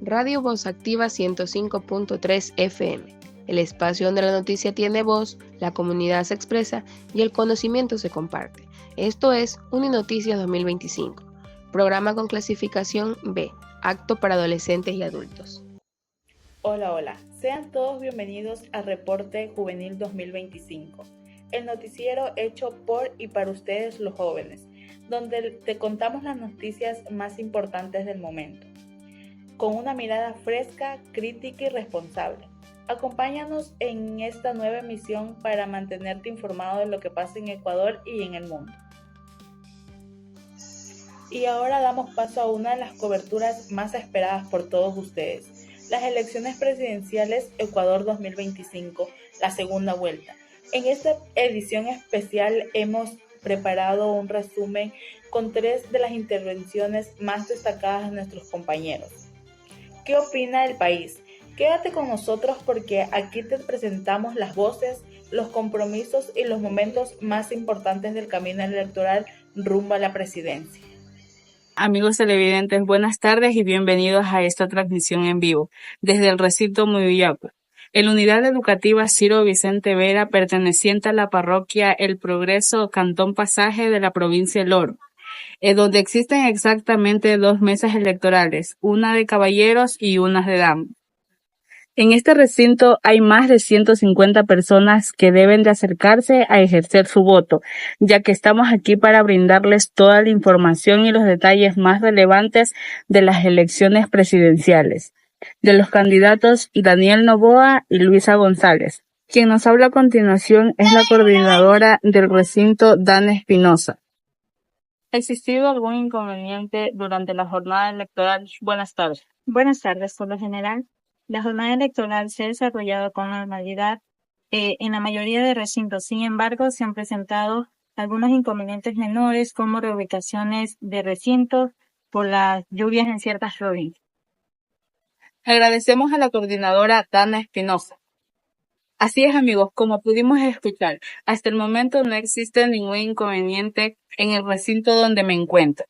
Radio Voz Activa 105.3 FM, el espacio donde la noticia tiene voz, la comunidad se expresa y el conocimiento se comparte. Esto es Uninoticias 2025, programa con clasificación B, apto para adolescentes y adultos. Hola, sean todos bienvenidos a Reporte Juvenil 2025, el noticiero hecho por y para ustedes los jóvenes, donde te contamos las noticias más importantes del momento, con una mirada fresca, crítica y responsable. Acompáñanos en esta nueva emisión para mantenerte informado de lo que pasa en Ecuador y en el mundo. Y ahora damos paso a una de las coberturas más esperadas por todos ustedes, las elecciones presidenciales Ecuador 2025, la segunda vuelta. En esta edición especial hemos preparado un resumen con 3 de las intervenciones más destacadas de nuestros compañeros. ¿Qué opina el país? Quédate con nosotros porque aquí te presentamos las voces, los compromisos y los momentos más importantes del camino electoral rumbo a la presidencia. Amigos televidentes, buenas tardes y bienvenidos a esta transmisión en vivo desde el recinto Mudillaco. En la unidad educativa Ciro Vicente Vera, perteneciente a la parroquia El Progreso, Cantón Pasaje de la provincia del Oro, donde existen exactamente 2 mesas electorales, una de caballeros y una de damas. En este recinto hay más de 150 personas que deben de acercarse a ejercer su voto, ya que estamos aquí para brindarles toda la información y los detalles más relevantes de las elecciones presidenciales, de los candidatos Daniel Noboa y Luisa González. Quien nos habla a continuación es la coordinadora del recinto, Dana Espinosa. ¿Ha existido algún inconveniente durante la jornada electoral? Buenas tardes. Buenas tardes, por lo general. La jornada electoral se ha desarrollado con normalidad en la mayoría de recintos. Sin embargo, se han presentado algunos inconvenientes menores como reubicaciones de recintos por las lluvias en ciertas provincias. Agradecemos a la coordinadora Dana Espinosa. Así es, amigos, como pudimos escuchar, hasta el momento no existe ningún inconveniente en el recinto donde me encuentro.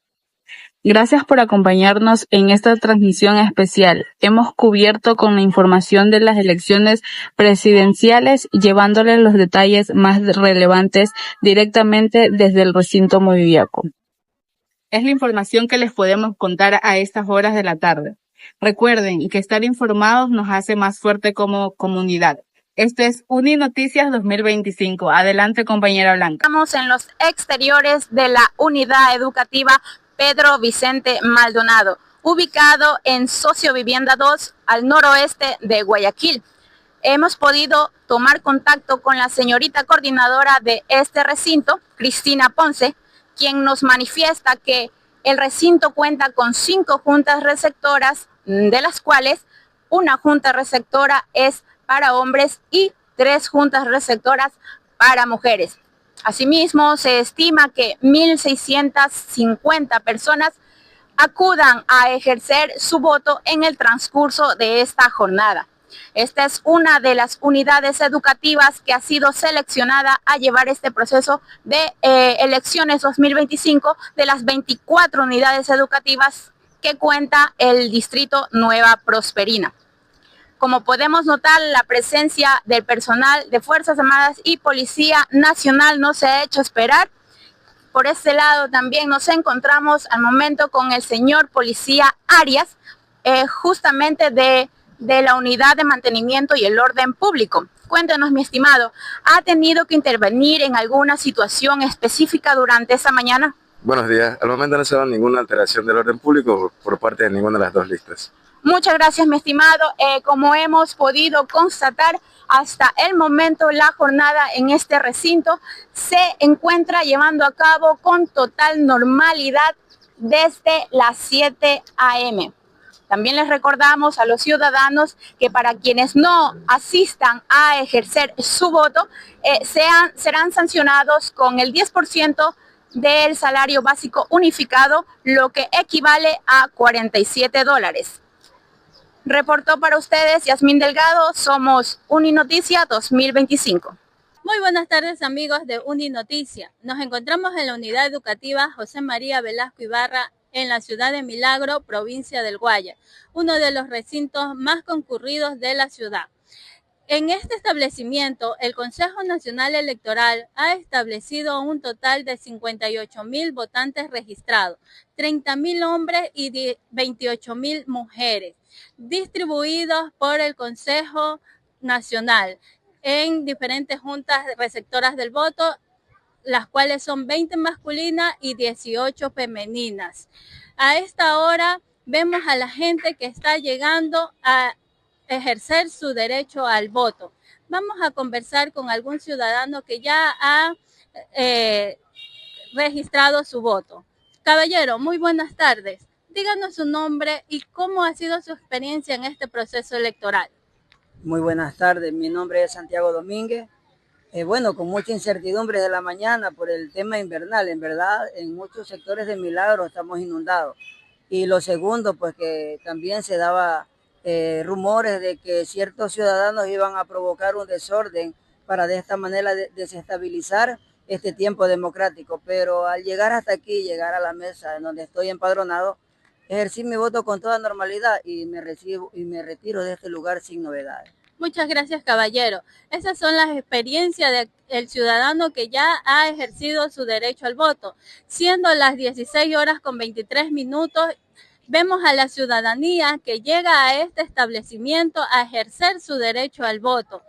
Gracias por acompañarnos en esta transmisión especial. Hemos cubierto con la información de las elecciones presidenciales, llevándoles los detalles más relevantes directamente desde el recinto Mudillaco. Es la información que les podemos contar a estas horas de la tarde. Recuerden que estar informados nos hace más fuerte como comunidad. Esto es Uninoticias 2025. Adelante, compañera Blanca. Estamos en los exteriores de la unidad educativa Pedro Vicente Maldonado, ubicado en Sociovivienda 2, al noroeste de Guayaquil. Hemos podido tomar contacto con la señorita coordinadora de este recinto, Cristina Ponce, quien nos manifiesta que el recinto cuenta con 5 juntas receptoras, de las cuales una junta receptora es para hombres y 3 juntas receptoras para mujeres. Asimismo, se estima que 1.650 personas acudan a ejercer su voto en el transcurso de esta jornada. Esta es una de las unidades educativas que ha sido seleccionada a llevar este proceso de elecciones 2025 de las 24 unidades educativas que cuenta el distrito Nueva Prosperina. Como podemos notar, la presencia del personal de Fuerzas Armadas y Policía Nacional no se ha hecho esperar. Por este lado también nos encontramos al momento con el señor policía Arias, justamente de la Unidad de Mantenimiento y el Orden Público. Cuéntenos, mi estimado, ¿ha tenido que intervenir en alguna situación específica durante esta mañana? Buenos días. Al momento no se da ninguna alteración del orden público por parte de ninguna de las 2 listas. Muchas gracias, mi estimado. Como hemos podido constatar, hasta el momento la jornada en este recinto se encuentra llevando a cabo con total normalidad desde las 7 a.m. También les recordamos a los ciudadanos que para quienes no asistan a ejercer su voto, serán sancionados con el 10% del salario básico unificado, lo que equivale a $47. Reportó para ustedes Yasmín Delgado, somos Uninoticia 2025. Muy buenas tardes, amigos de Uninoticia. Nos encontramos en la unidad educativa José María Velasco Ibarra en la ciudad de Milagro, provincia del Guayas, uno de los recintos más concurridos de la ciudad. En este establecimiento, el Consejo Nacional Electoral ha establecido un total de 58.000 votantes registrados, 30.000 hombres y 28.000 mujeres, distribuidos por el Consejo Nacional en diferentes juntas receptoras del voto, las cuales son 20 masculinas y 18 femeninas. A esta hora vemos a la gente que está llegando a ejercer su derecho al voto. Vamos a conversar con algún ciudadano que ya ha registrado su voto. Caballero, muy buenas tardes. Díganos su nombre y cómo ha sido su experiencia en este proceso electoral. Muy buenas tardes, mi nombre es Santiago Domínguez. Bueno, con mucha incertidumbre de la mañana por el tema invernal. En verdad, en muchos sectores de Milagro estamos inundados. Y lo segundo, pues que también se daba rumores de que ciertos ciudadanos iban a provocar un desorden para de esta manera desestabilizar este tiempo democrático. Pero al llegar hasta aquí, llegar a la mesa en donde estoy empadronado, ejercí mi voto con toda normalidad y me retiro de este lugar sin novedades. Muchas gracias, caballero. Esas son las experiencias del ciudadano que ya ha ejercido su derecho al voto. Siendo las 16 horas con 23 minutos, vemos a la ciudadanía que llega a este establecimiento a ejercer su derecho al voto.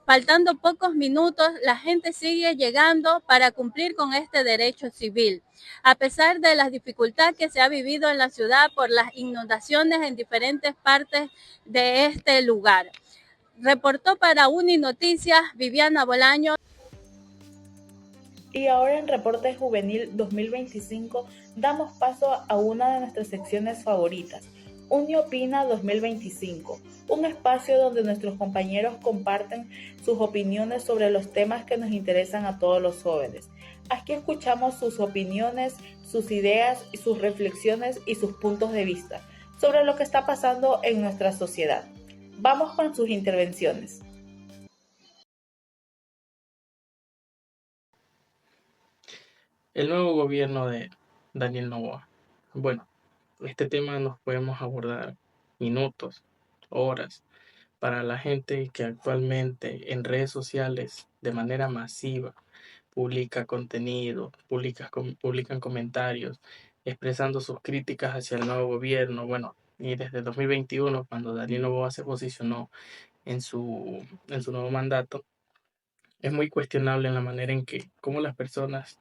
Faltando pocos minutos, la gente sigue llegando para cumplir con este derecho civil. A pesar de las dificultades que se ha vivido en la ciudad por las inundaciones en diferentes partes de este lugar. Reportó para Uninoticias Viviana Bolaño. Y ahora en Reporte Juvenil 2025 damos paso a una de nuestras secciones favoritas, Uni Opina 2025, un espacio donde nuestros compañeros comparten sus opiniones sobre los temas que nos interesan a todos los jóvenes. Aquí escuchamos sus opiniones, sus ideas, sus reflexiones y sus puntos de vista sobre lo que está pasando en nuestra sociedad. Vamos con sus intervenciones. El nuevo gobierno de Daniel Noboa. Bueno, este tema nos podemos abordar minutos, horas, para la gente que actualmente en redes sociales de manera masiva publica contenido, publican comentarios, expresando sus críticas hacia el nuevo gobierno. Bueno, y desde 2021, cuando Daniel Noboa se posicionó en su nuevo mandato, es muy cuestionable en la manera en que cómo las personas,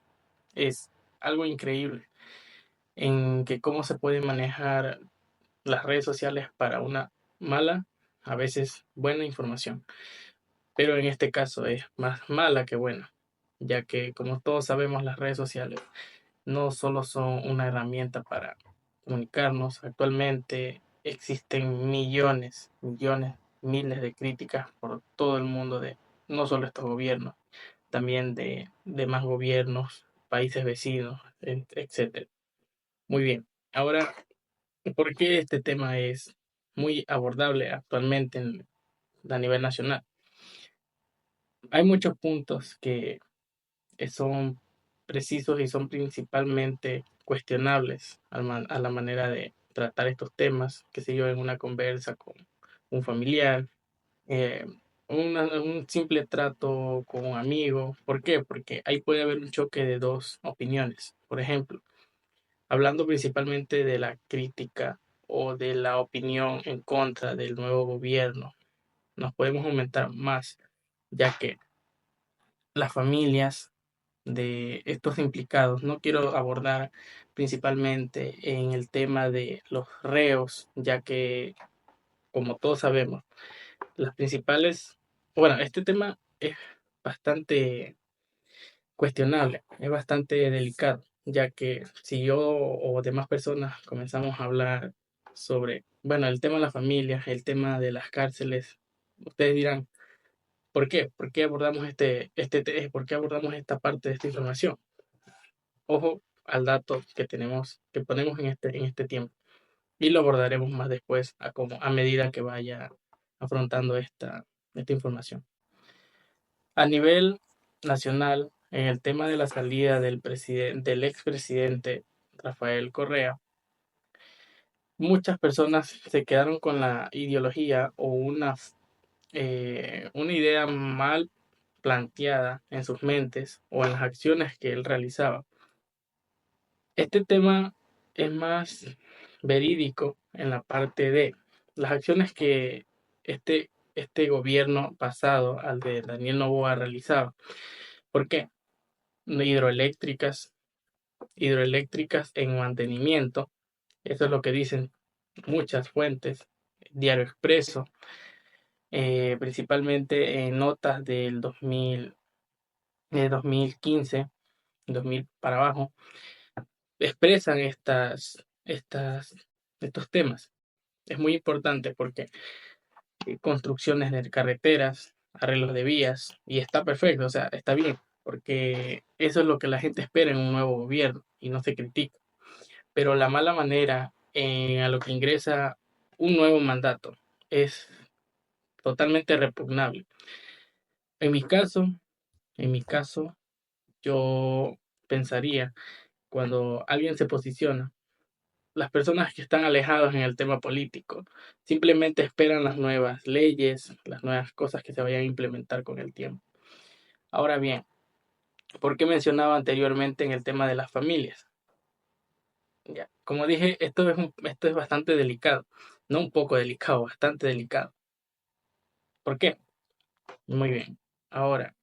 es algo increíble, en que cómo se pueden manejar las redes sociales para una mala, a veces buena información. Pero en este caso es más mala que buena, ya que como todos sabemos las redes sociales no solo son una herramienta para comunicarnos. Actualmente existen millones, miles de críticas por todo el mundo de no solo estos gobiernos, también de más gobiernos, países vecinos, etc. Muy bien. Ahora, ¿por qué este tema es muy abordable actualmente a nivel nacional? Hay muchos puntos que son precisos y son principalmente cuestionables a la manera de tratar estos temas, que sé yo, en una conversa con un familiar, eh, un simple trato con un amigo. ¿Por qué? Porque ahí puede haber un choque de dos opiniones. Por ejemplo, hablando principalmente de la crítica o de la opinión en contra del nuevo gobierno, nos podemos aumentar más, ya que las familias de estos implicados, no quiero abordar principalmente en el tema de los reos, ya que, como todos sabemos, las principales, bueno, este tema es bastante cuestionable, es bastante delicado, ya que si yo o demás personas comenzamos a hablar sobre, bueno, el tema de las familias, el tema de las cárceles, ustedes dirán, ¿por qué? ¿Por qué abordamos por qué abordamos esta parte de esta información? Ojo al dato que tenemos, que ponemos en este tiempo, y lo abordaremos más después a medida que vaya afrontando esta información. A nivel nacional, en el tema de la salida del expresidente Rafael Correa, muchas personas se quedaron con la ideología o una idea mal planteada en sus mentes o en las acciones que él realizaba. Este tema es más verídico en la parte de las acciones que este gobierno pasado al de Daniel Noboa realizaba. ¿Por qué? Hidroeléctricas, hidroeléctricas en mantenimiento, eso es lo que dicen muchas fuentes, Diario Expreso, principalmente en notas del 2015, 2000 para abajo, expresan estos temas. Es muy importante porque construcciones de carreteras, arreglos de vías, y está perfecto, o sea, está bien, porque eso es lo que la gente espera en un nuevo gobierno y no se critica. Pero la mala manera a lo que ingresa un nuevo mandato es totalmente repugnable. En mi caso, yo pensaría, cuando alguien se posiciona, las personas que están alejadas en el tema político simplemente esperan las nuevas leyes, las nuevas cosas que se vayan a implementar con el tiempo. Ahora bien, ¿por qué mencionaba anteriormente en el tema de las familias? Ya, como dije, esto es bastante delicado, no un poco delicado, bastante delicado. ¿Por qué? Muy bien. Ahora,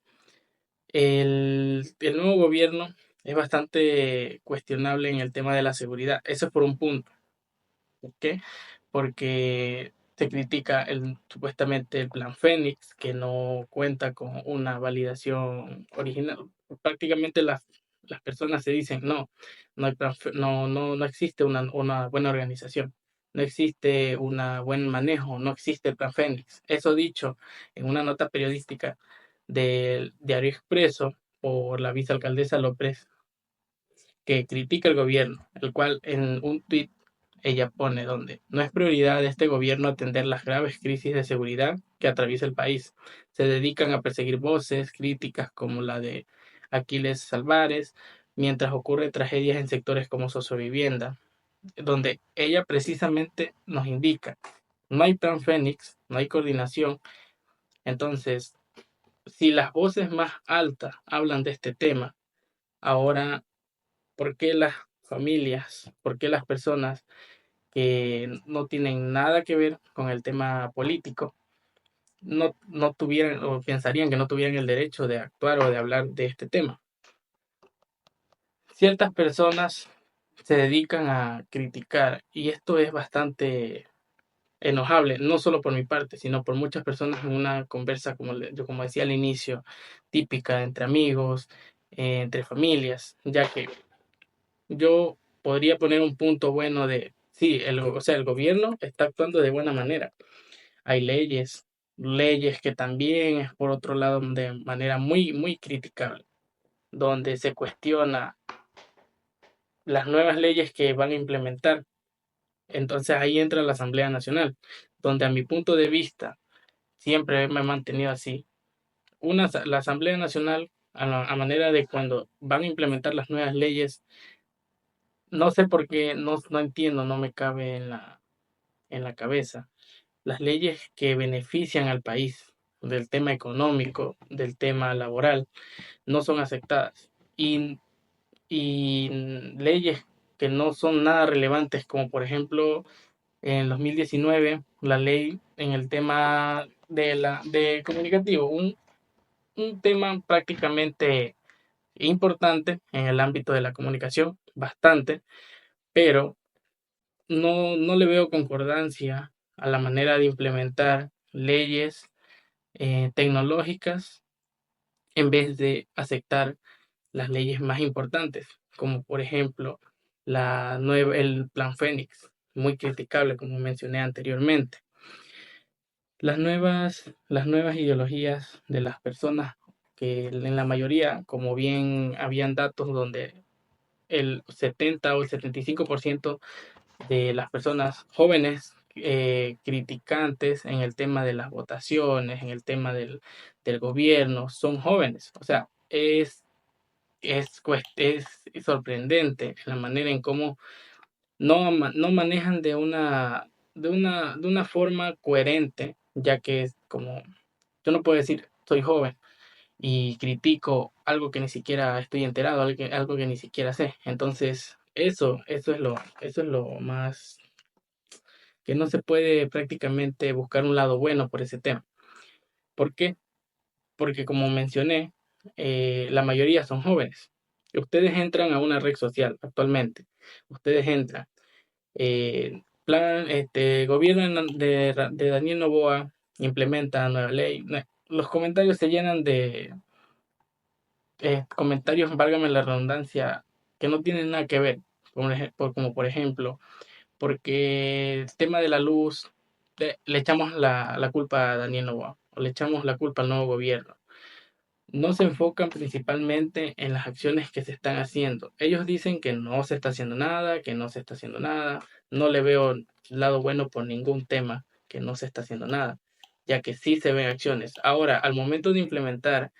el nuevo gobierno es bastante cuestionable en el tema de la seguridad. Eso es por un punto. ¿Por qué? Porque se critica supuestamente el plan Fénix, que no cuenta con una validación original. Prácticamente las personas se dicen, no hay no existe una buena organización, no existe un buen manejo, no existe el plan Fénix. Eso dicho en una nota periodística del Diario Expreso por la vicealcaldesa López, que critica el gobierno, el cual en un tuit ella pone donde no es prioridad de este gobierno atender las graves crisis de seguridad que atraviesa el país. Se dedican a perseguir voces críticas como la de Aquiles Álvarez, mientras ocurren tragedias en sectores como Sociovivienda, donde ella precisamente nos indica, no hay plan Fénix, no hay coordinación. Entonces, si las voces más altas hablan de este tema, ahora, ¿por qué las familias, por qué las personas que no tienen nada que ver con el tema político no tuvieran o pensarían que no tuvieran el derecho de actuar o de hablar de este tema? Ciertas personas se dedican a criticar y esto es bastante enojable, no solo por mi parte, sino por muchas personas en una conversa, como decía al inicio, típica entre amigos, entre familias, ya que yo podría poner un punto bueno de, sí, o sea, el gobierno está actuando de buena manera. Hay leyes que también es por otro lado de manera muy, muy criticable, donde se cuestiona las nuevas leyes que van a implementar. Entonces ahí entra la Asamblea Nacional, donde a mi punto de vista siempre me he mantenido así. La Asamblea Nacional, a manera de cuando van a implementar las nuevas leyes, no sé por qué, no entiendo, no me cabe en la cabeza. Las leyes que benefician al país del tema económico, del tema laboral, no son aceptadas. Y leyes que no son nada relevantes, como por ejemplo en 2019, la ley en el tema de comunicativo, un tema prácticamente importante en el ámbito de la comunicación, bastante, pero no le veo concordancia a la manera de implementar leyes tecnológicas en vez de aceptar las leyes más importantes, como por ejemplo el Plan Fénix, muy criticable como mencioné anteriormente. Las nuevas ideologías de las personas, que en la mayoría, como bien habían datos donde el 70 o el 75% de las personas jóvenes criticantes en el tema de las votaciones, en el tema del gobierno, son jóvenes. O sea, es sorprendente la manera en cómo no manejan de una forma coherente, ya que es como, yo no puedo decir, soy joven y critico algo que ni siquiera estoy enterado, algo que ni siquiera sé. Entonces, eso es lo más que no se puede prácticamente buscar un lado bueno por ese tema. ¿Por qué? Porque como mencioné, la mayoría son jóvenes. Ustedes entran a una red social actualmente. Ustedes entran. Gobierno de Daniel Noboa implementa nueva ley. Los comentarios se llenan de comentarios, válgame la redundancia, que no tienen nada que ver. Como por ejemplo, porque el tema de la luz, le echamos la culpa a Daniel Noboa, o le echamos la culpa al nuevo gobierno. No se enfocan principalmente en las acciones que se están haciendo. Ellos dicen que no se está haciendo nada, que no se está haciendo nada. No le veo lado bueno por ningún tema, que no se está haciendo nada, ya que sí se ven acciones. Ahora, al momento de implementar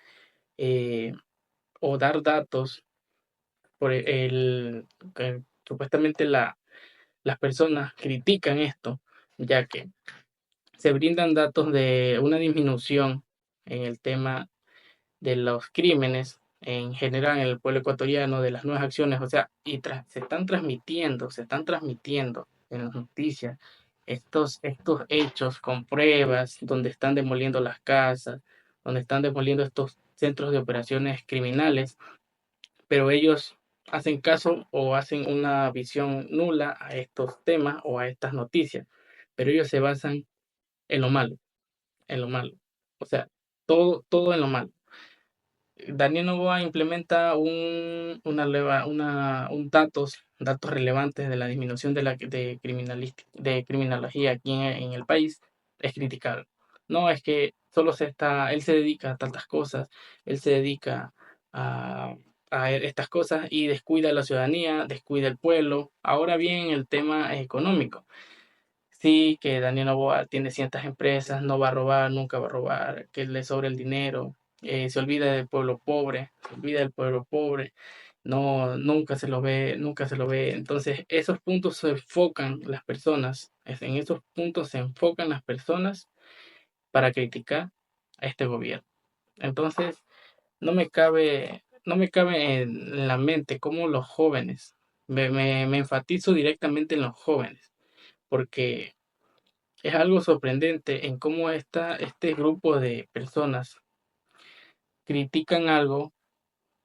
eh, o dar datos, que supuestamente las personas critican esto, ya que se brindan datos de una disminución en el tema de los crímenes en general en el pueblo ecuatoriano, de las nuevas acciones, o sea, se están transmitiendo en las noticias estos hechos con pruebas, donde están demoliendo las casas, donde están demoliendo estos centros de operaciones criminales, pero ellos hacen caso o hacen una visión nula a estos temas o a estas noticias, pero ellos se basan en lo malo, en lo malo, o sea, todo en lo malo. Daniel Noboa implementa datos relevantes de la disminución de criminología aquí en el país, es criticable. No, es que él se dedica a tantas cosas, él se dedica a, a estas cosas y descuida a la ciudadanía, descuida el pueblo. Ahora bien, el tema económico. Sí, que Daniel Noboa tiene ciertas empresas, no va a robar, nunca va a robar, que le sobra el dinero, se olvida del pueblo pobre, se olvida del pueblo pobre, no, nunca se lo ve, nunca se lo ve. Entonces, esos puntos se enfocan las personas, en esos puntos se enfocan las personas para criticar a este gobierno. Entonces, no me cabe en la mente cómo los jóvenes, me enfatizo directamente en los jóvenes, porque es algo sorprendente en cómo este grupo de personas critican algo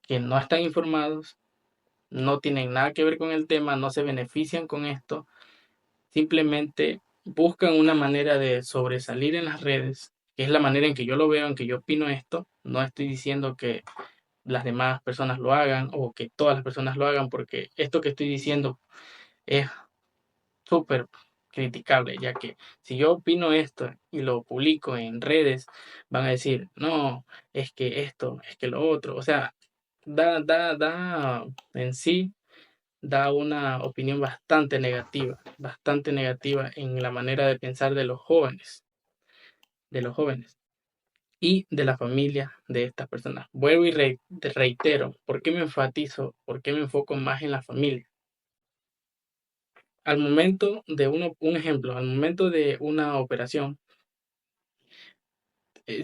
que no están informados, no tienen nada que ver con el tema, no se benefician con esto, simplemente buscan una manera de sobresalir en las redes, que es la manera en que yo lo veo, en que yo opino esto. No estoy diciendo que las demás personas lo hagan o que todas las personas lo hagan, porque esto que estoy diciendo es súper criticable, ya que si yo opino esto y lo publico en redes, van a decir, no, es que esto, es que lo otro, o sea, da en sí, da una opinión bastante negativa en la manera de pensar de los jóvenes y de la familia de estas personas. Vuelvo y reitero, ¿por qué me enfatizo? ¿Por qué me enfoco más en la familia? Al momento de un ejemplo, al momento de una operación,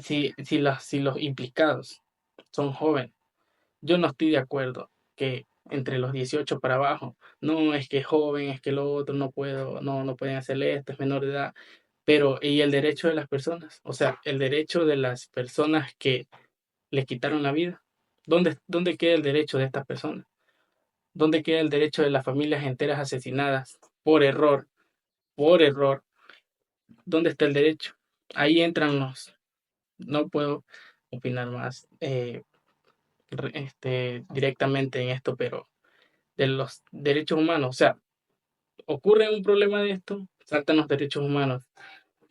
si los implicados son jóvenes, yo no estoy de acuerdo que entre los 18 para abajo, no es que es joven, es que lo otro, no puedo, no pueden hacerle esto, es menor de edad, pero ¿y el derecho de las personas? O sea, el derecho de las personas que les quitaron la vida. ¿Dónde queda el derecho de estas personas? ¿Dónde queda el derecho de las familias enteras asesinadas por error? Por error. ¿Dónde está el derecho? Ahí entran no puedo opinar más directamente en esto, pero de los derechos humanos, o sea, ocurre un problema de esto, saltan los derechos humanos.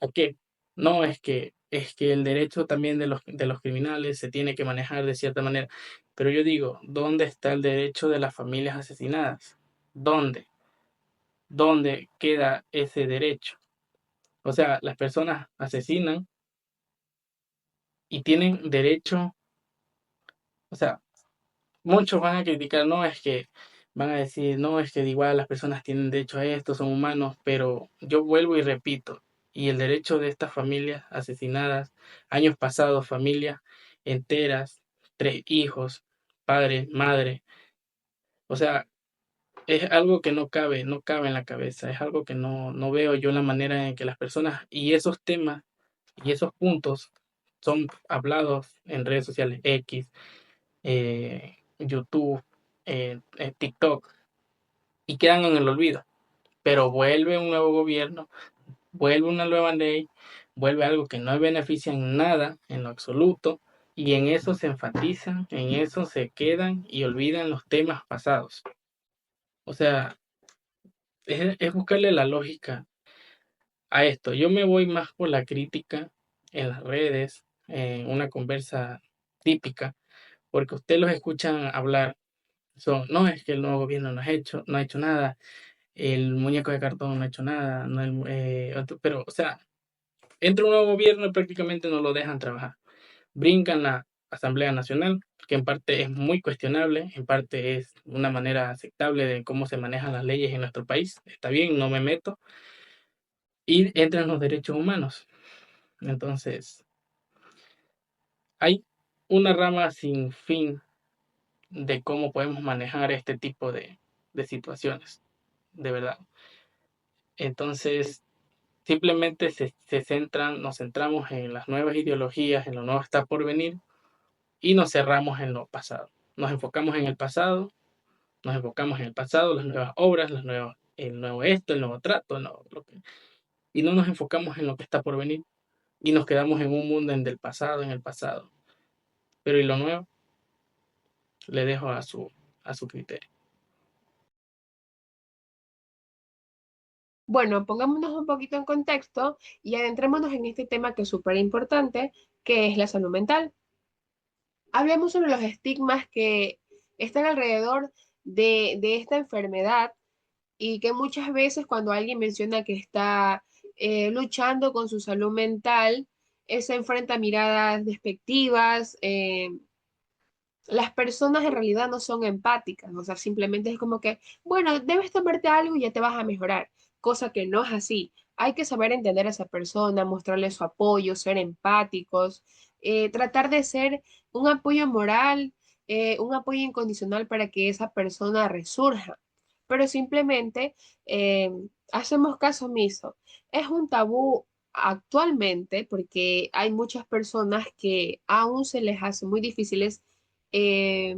¿A qué? No, es que el derecho también de los criminales se tiene que manejar de cierta manera. Pero yo digo, ¿dónde está el derecho de las familias asesinadas? ¿Dónde? ¿Dónde queda ese derecho? O sea, las personas asesinan y tienen derecho, o sea, muchos van a criticar, no, es que van a decir, no, es que igual las personas tienen derecho a esto, son humanos, pero yo vuelvo y repito, y el derecho de estas familias asesinadas, años pasados, familias enteras, 3 hijos, padre, madre, o sea, es algo que no cabe en la cabeza, es algo que no veo yo la manera en que las personas y esos temas y esos puntos son hablados en redes sociales X, YouTube, TikTok, y quedan en el olvido. Pero vuelve un nuevo gobierno, vuelve una nueva ley, vuelve algo que no beneficia en nada, en lo absoluto, y en eso se enfatizan, en eso se quedan y olvidan los temas pasados. O sea, es buscarle la lógica a esto. Yo me voy más por la crítica en las redes, en una conversa típica, porque usted los escuchan hablar, no es que el nuevo gobierno no ha hecho nada, el muñeco de cartón no ha hecho nada, pero, o sea, entra un nuevo gobierno y prácticamente no lo dejan trabajar. Brincan la Asamblea Nacional, que en parte es muy cuestionable, en parte es una manera aceptable de cómo se manejan las leyes en nuestro país. Está bien, no me meto. Y entran los derechos humanos. Entonces, hay una rama sin fin de cómo podemos manejar este tipo de situaciones, de verdad. Entonces, simplemente nos centramos en las nuevas ideologías, en lo nuevo está por venir y nos cerramos en lo pasado. Nos enfocamos en el pasado, las nuevas obras, el nuevo esto, el nuevo trato, y no nos enfocamos en lo que está por venir y nos quedamos en un mundo en el pasado. Pero ¿y lo nuevo? Le dejo a su criterio. Bueno, pongámonos un poquito en contexto y adentrémonos en este tema que es súper importante, que es la salud mental. Hablemos sobre los estigmas que están alrededor de esta enfermedad y que muchas veces cuando alguien menciona que está luchando con su salud mental, se enfrenta a miradas despectivas. Las personas en realidad no son empáticas, o sea, simplemente es como que, bueno, debes tomarte algo y ya te vas a mejorar, cosa que no es así. Hay que saber entender a esa persona, mostrarle su apoyo, ser empáticos, tratar de ser un apoyo moral, un apoyo incondicional para que esa persona resurja. Pero simplemente eh, hacemos caso omiso. Es un tabú actualmente porque hay muchas personas que aún se les hace muy difíciles eh,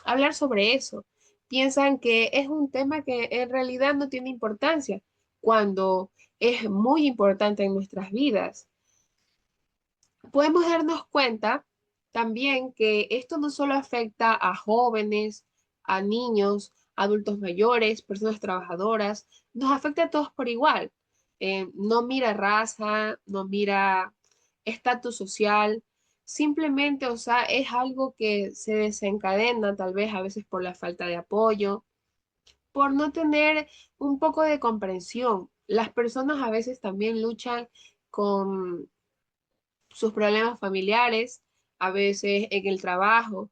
hablar sobre eso. Piensan que es un tema que en realidad no tiene importancia, cuando es muy importante en nuestras vidas. Podemos darnos cuenta también que esto no solo afecta a jóvenes, a niños, adultos mayores, personas trabajadoras, nos afecta a todos por igual. No mira raza, no mira estatus social, simplemente, o sea, es algo que se desencadena tal vez a veces por la falta de apoyo, por no tener un poco de comprensión. Las personas a veces también luchan con sus problemas familiares, a veces en el trabajo.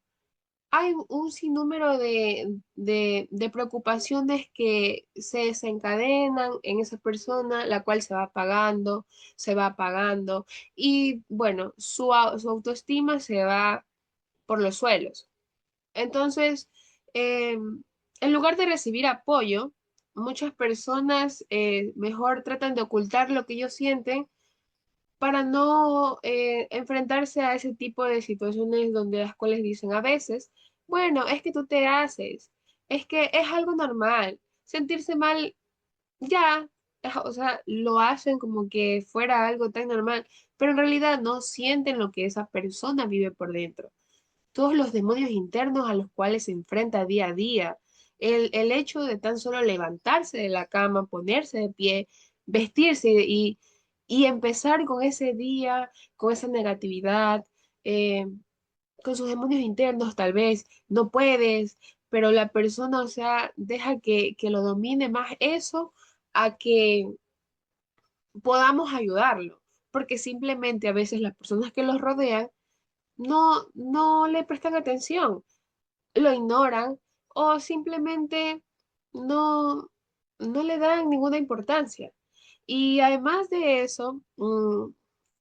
Hay un sinnúmero de preocupaciones que se desencadenan en esa persona, la cual se va apagando y bueno, su autoestima se va por los suelos. Entonces, en lugar de recibir apoyo, muchas personas mejor tratan de ocultar lo que ellos sienten para no enfrentarse a ese tipo de situaciones donde las cuales dicen a veces, bueno, es que tú te haces, es que es algo normal, sentirse mal ya, o sea, lo hacen como que fuera algo tan normal, pero en realidad no sienten lo que esa persona vive por dentro, todos los demonios internos a los cuales se enfrenta día a día. El hecho de tan solo levantarse de la cama, ponerse de pie, vestirse y empezar con ese día, con esa negatividad, eh, con sus demonios internos, tal vez no puedes, pero la persona, o sea, deja que lo domine más eso a que podamos ayudarlo, porque simplemente a veces las personas que los rodean no le prestan atención, lo ignoran o simplemente no, no le dan ninguna importancia. Y además de eso,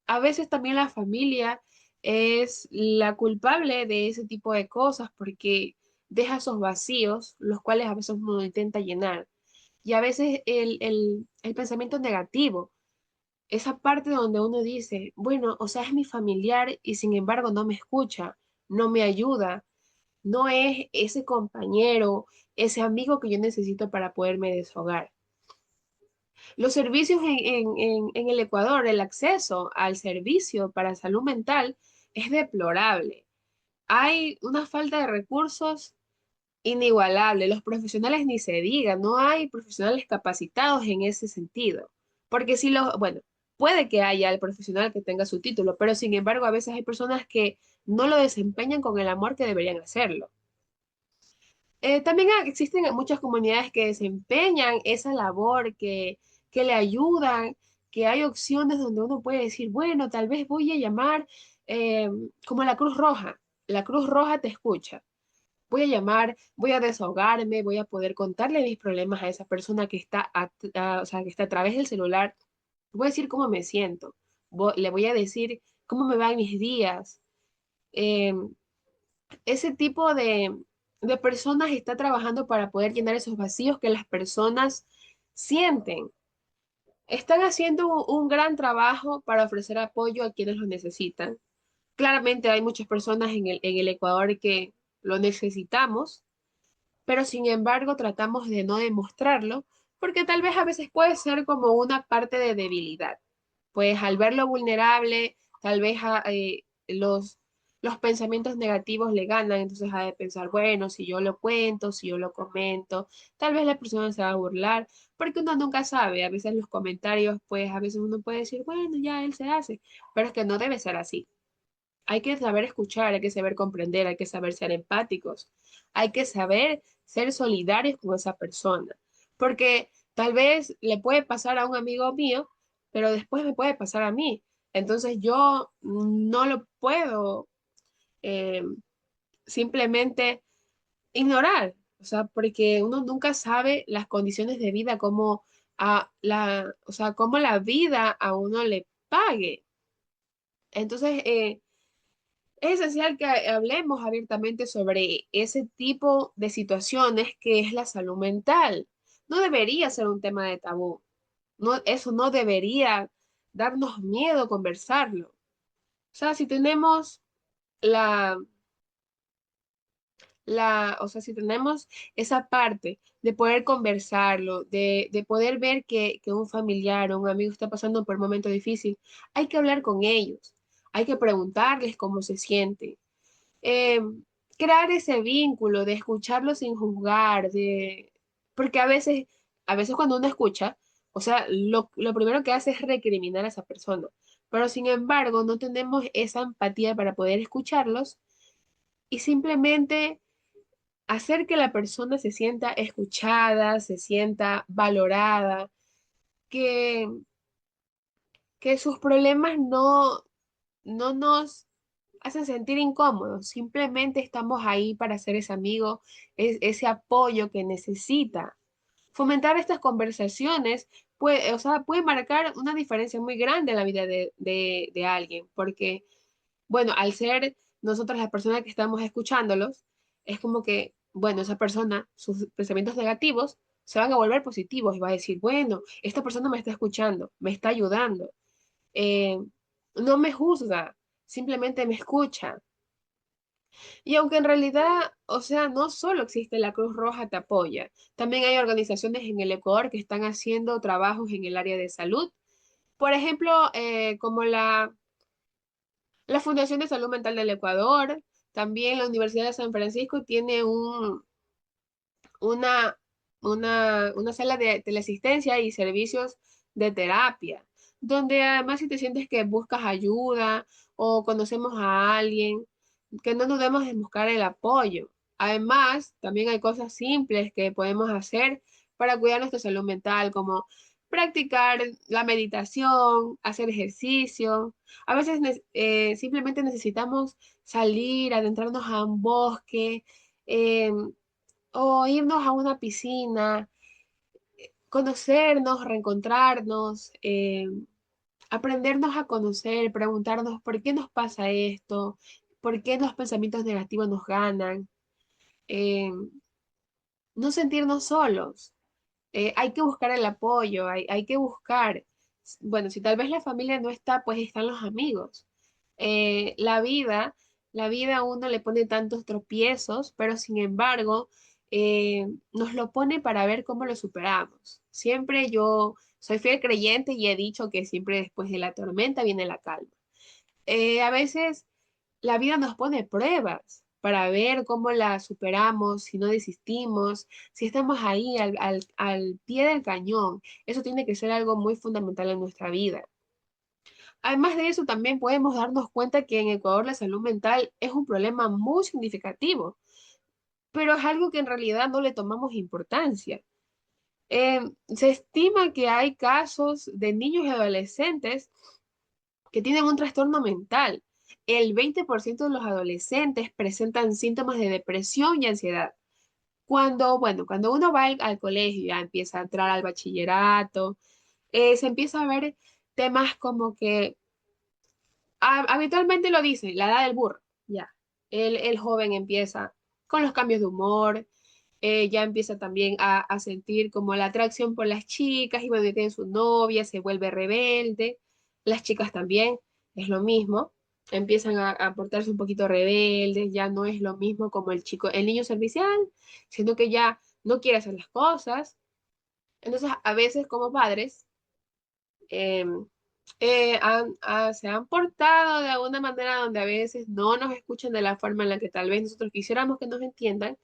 a veces también la familia es la culpable de ese tipo de cosas porque deja esos vacíos, los cuales a veces uno intenta llenar. Y a veces el pensamiento negativo, esa parte donde uno dice, bueno, o sea, es mi familiar y sin embargo no me escucha, no me ayuda, no es ese compañero, ese amigo que yo necesito para poderme deshogar. Los servicios en el Ecuador, el acceso al servicio para salud mental es deplorable. Hay una falta de recursos inigualable. Los profesionales ni se digan, no hay profesionales capacitados en ese sentido. Porque si lo, bueno, puede que haya el profesional que tenga su título, pero sin embargo a veces hay personas que no lo desempeñan con el amor que deberían hacerlo. También existen muchas comunidades que desempeñan esa labor, que le ayudan, que hay opciones donde uno puede decir, bueno, tal vez voy a llamar eh, como la Cruz Roja. La Cruz Roja te escucha. Voy a llamar, voy a desahogarme, voy a poder contarle mis problemas a esa persona que está o sea, que está a través del celular. Voy a decir cómo me siento. Le voy a decir cómo me van mis días. Em, Ese tipo de personas está trabajando para poder llenar esos vacíos que las personas sienten. Están haciendo un gran trabajo para ofrecer apoyo a quienes lo necesitan. Claramente hay muchas personas en el Ecuador que lo necesitamos, pero sin embargo tratamos de no demostrarlo porque tal vez a veces puede ser como una parte de debilidad. Pues al verlo vulnerable, tal vez los pensamientos negativos le ganan, entonces ha de pensar, bueno, si yo lo cuento, si yo lo comento, tal vez la persona se va a burlar, porque uno nunca sabe, a veces los comentarios, pues a veces uno puede decir, bueno, ya él se hace, pero es que no debe ser así. Hay que saber escuchar, hay que saber comprender, hay que saber ser empáticos, hay que saber ser solidarios con esa persona, porque tal vez le puede pasar a un amigo mío, pero después me puede pasar a mí. Entonces yo no lo puedo eh, simplemente ignorar, o sea, porque uno nunca sabe las condiciones de vida, cómo o sea, cómo la vida a uno le pague. Entonces, es esencial que hablemos abiertamente sobre ese tipo de situaciones que es la salud mental. No debería ser un tema de tabú. No, eso no debería darnos miedo conversarlo. O sea, si tenemos la, o sea, si tenemos esa parte de poder conversarlo, de poder ver que un familiar o un amigo está pasando por un momento difícil, hay que hablar con ellos. Hay que preguntarles cómo se sienten, eh, crear ese vínculo de escucharlo sin juzgar, porque a veces cuando uno escucha, o sea, lo primero que hace es recriminar a esa persona, pero sin embargo no tenemos esa empatía para poder escucharlos y simplemente hacer que la persona se sienta escuchada, se sienta valorada, que, que sus problemas no nos hacen sentir incómodos, simplemente estamos ahí para ser ese amigo, ese apoyo que necesita. Fomentar estas conversaciones puede, o sea, puede marcar una diferencia muy grande en la vida de alguien, porque, bueno, al ser nosotros las personas que estamos escuchándolos, es como que, bueno, esa persona, sus pensamientos negativos se van a volver positivos y va a decir, bueno, esta persona me está escuchando, me está ayudando, eh, no me juzga, simplemente me escucha. Y aunque en realidad, o sea, no solo existe la Cruz Roja te apoya, también hay organizaciones en el Ecuador que están haciendo trabajos en el área de salud. Por ejemplo, como la Fundación de Salud Mental del Ecuador, también la Universidad de San Francisco tiene una, una sala de teleasistencia y servicios de terapia, donde además si te sientes que buscas ayuda o conocemos a alguien, que no dudemos en buscar el apoyo. Además, también hay cosas simples que podemos hacer para cuidar nuestra salud mental, como practicar la meditación, hacer ejercicio. A veces simplemente necesitamos salir, adentrarnos a un bosque, o irnos a una piscina, conocernos, reencontrarnos, aprendernos a conocer, preguntarnos por qué nos pasa esto, por qué los pensamientos negativos nos ganan, eh, no sentirnos solos. Hay que buscar el apoyo, hay que buscar, bueno, si tal vez la familia no está, pues están los amigos. Eh, la vida, la vida a uno le pone tantos tropiezos, pero sin embargo, nos lo pone para ver cómo lo superamos. Siempre yo soy fiel creyente y he dicho que siempre después de la tormenta viene la calma. A veces la vida nos pone pruebas para ver cómo la superamos, si no desistimos, si estamos ahí al pie del cañón. Eso tiene que ser algo muy fundamental en nuestra vida. Además de eso, también podemos darnos cuenta que en Ecuador la salud mental es un problema muy significativo, pero es algo que en realidad no le tomamos importancia. Se estima que hay casos de niños y adolescentes que tienen un trastorno mental. El 20% de los adolescentes presentan síntomas de depresión y ansiedad. Cuando uno va al colegio, ya empieza a entrar al bachillerato, se empieza a ver temas como que habitualmente lo dicen, la edad del burro, ya. El joven empieza con los cambios de humor, ya empieza también a sentir como la atracción por las chicas y cuando tiene su novia se vuelve rebelde. Las chicas también es lo mismo, empiezan a portarse un poquito rebeldes, ya no es lo mismo como el niño servicial, sino que ya no quiere hacer las cosas. Entonces, a veces como padres, em, se han portado de alguna manera donde a veces no nos escuchan de la forma en la que tal vez nosotros quisiéramos que nos entiendan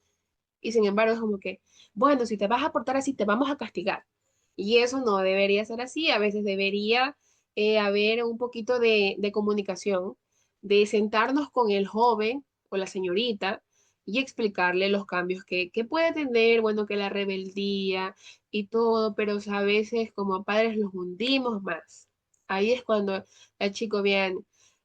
y sin embargo es como que, bueno, si te vas a portar así, te vamos a castigar. Y eso no debería ser así. A veces debería haber un poquito de comunicación, de sentarnos con el joven o la señorita y explicarle los cambios que puede tener, bueno, que la rebeldía y todo, pero o sea, a veces como padres los hundimos más. Ahí es cuando el chico viene.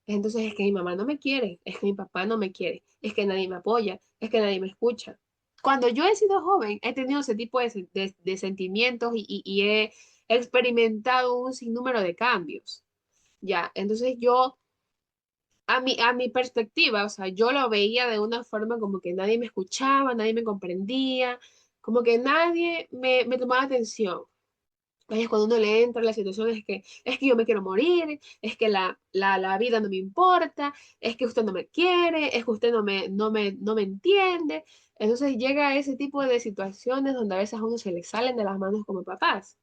Entonces es que mi mamá no me quiere, es que mi papá no me quiere, es que nadie me apoya, es que nadie me escucha. Cuando yo he sido joven, he tenido ese tipo de sentimientos y he experimentado un sinnúmero de cambios. Ya, entonces yo, a mi perspectiva, o sea, yo lo veía de una forma como que nadie me escuchaba, nadie me comprendía, como que nadie me tomaba atención. Ahí es cuando uno le entra la situación, es que yo me quiero morir, es que la vida no me importa, es que usted no me quiere, es que usted no me entiende. Entonces llega a ese tipo de situaciones donde a veces a uno se le salen de las manos como papás.